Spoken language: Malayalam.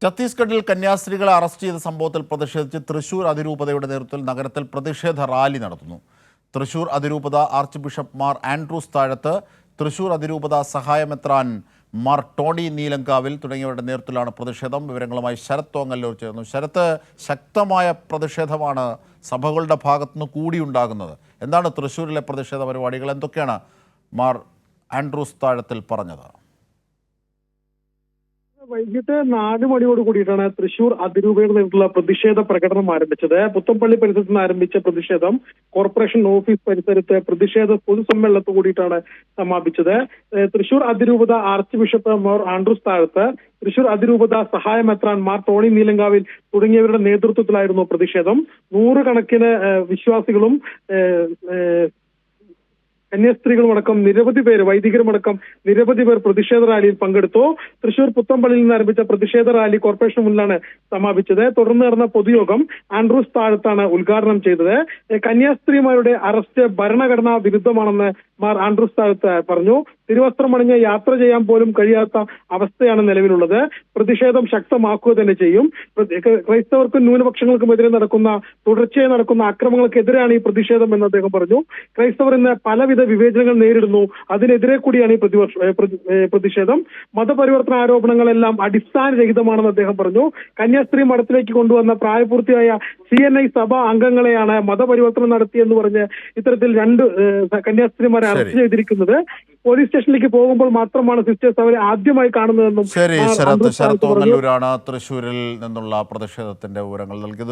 ഛത്തീസ്ഗഡിൽ കന്യാസ്ത്രീകളെ അറസ്റ്റ് ചെയ്ത സംഭവത്തിൽ പ്രതിഷേധിച്ച് തൃശൂർ അതിരൂപതയുടെ നേതൃത്വത്തിൽ നഗരത്തിൽ പ്രതിഷേധ റാലി നടത്തുന്നു. തൃശൂർ അതിരൂപത ആർച്ച് ബിഷപ്പ് മാർ ആൻഡ്രൂസ് താഴത്ത്, തൃശൂർ അതിരൂപത സഹായമെത്രാൻ മാർ ടോണി നീലങ്കാവിൽ തുടങ്ങിയവരുടെ നേതൃത്വത്തിലാണ് പ്രതിഷേധം. വിവരങ്ങളുമായി ശരത് തോങ്ങല്ലൂർ ചേർന്നു. ശരത്ത്, ശക്തമായ പ്രതിഷേധമാണ് സഭകളുടെ ഭാഗത്തുനിന്ന് കൂടിയുണ്ടാകുന്നത്. എന്താണ് തൃശ്ശൂരിലെ പ്രതിഷേധ പരിപാടികൾ? എന്തൊക്കെയാണ് മാർ ആൻഡ്രൂസ് താഴത്തിൽ പറഞ്ഞത്? വൈകിട്ട് 4 മണിയോട് കൂടിയിട്ടാണ് തൃശൂർ അതിരൂപയുടെ നേതൃത്വത്തിലുള്ള പ്രതിഷേധ പ്രകടനം ആരംഭിച്ചത്. പുത്തമ്പള്ളി പരിസരത്ത് നിന്ന് ആരംഭിച്ച പ്രതിഷേധം കോർപ്പറേഷൻ ഓഫീസ് പരിസരത്ത് പ്രതിഷേധ പൊതുസമ്മേളനത്തോടു കൂടിയിട്ടാണ് സമാപിച്ചത്. തൃശൂർ അതിരൂപത ആർച്ച് ബിഷപ്പ് മാർ ആൻഡ്രൂസ് താഴത്ത്, തൃശൂർ അതിരൂപത സഹായമെത്രാൻ മാർ ടോണി നീലങ്കാവിൽ തുടങ്ങിയവരുടെ നേതൃത്വത്തിലായിരുന്നു പ്രതിഷേധം. 100 കണക്കിന് വിശ്വാസികളും കന്യാസ്ത്രീകളുമടക്കം നിരവധി പേര്, വൈദികരുമടക്കം നിരവധി പേർ പ്രതിഷേധ റാലിയിൽ പങ്കെടുത്തു. തൃശൂർ പുത്തമ്പള്ളിയിൽ നിന്ന് ആരംഭിച്ച പ്രതിഷേധ റാലി കോർപ്പറേഷന് മുന്നിലാണ് സമാപിച്ചത്. തുടർന്ന് നടന്ന പൊതുയോഗം ആൻഡ്രൂസ് താഴത്താണ് ഉദ്ഘാടനം ചെയ്തത്. കന്യാസ്ത്രീമാരുടെ അറസ്റ്റ് ഭരണഘടനാ വിരുദ്ധമാണെന്ന് മാർ ആൻഡ്രൂസ് താഴത്ത് പറഞ്ഞു. തിരുവസ്ത്രമണിഞ്ഞ് യാത്ര ചെയ്യാൻ പോലും കഴിയാത്ത അവസ്ഥയാണ് നിലവിലുള്ളത്. പ്രതിഷേധം ശക്തമാക്കുക തന്നെ ചെയ്യും. ക്രൈസ്തവർക്കും ന്യൂനപക്ഷങ്ങൾക്കുമെതിരെ തുടർച്ചയായി നടക്കുന്ന അക്രമങ്ങൾക്കെതിരെയാണ് ഈ പ്രതിഷേധം എന്ന് അദ്ദേഹം പറഞ്ഞു. ക്രൈസ്തവർ ഇന്ന് പലവിധ വിവേചനങ്ങൾ നേരിടുന്നു, അതിനെതിരെ കൂടിയാണ് ഈ പ്രതിഷേധം. മതപരിവർത്തന ആരോപണങ്ങളെല്ലാം അടിസ്ഥാനരഹിതമാണെന്ന് അദ്ദേഹം പറഞ്ഞു. കന്യാസ്ത്രീ മഠത്തിലേക്ക് കൊണ്ടുവന്ന പ്രായപൂർത്തിയായ CNI സഭാ അംഗങ്ങളെയാണ് മതപരിവർത്തനം നടത്തിയെന്ന് പറഞ്ഞ് ഇത്തരത്തിൽ 2 കന്യാസ്ത്രീമാരെ അറസ്റ്റ് ചെയ്തിരിക്കുന്നത്. പോലീസ് സ്റ്റേഷനിലേക്ക് പോകുമ്പോൾ മാത്രമാണ് സിസ്റ്റേഴ്സ് അവരെ ആദ്യമായി കാണുന്നതെന്നും ശരി, ശരത് തോങ്ങല്ലൂരാണ് തൃശ്ശൂരിൽ നിന്നുള്ള പ്രതിഷേധത്തിന്റെ വിവരങ്ങൾ നൽകിയത്.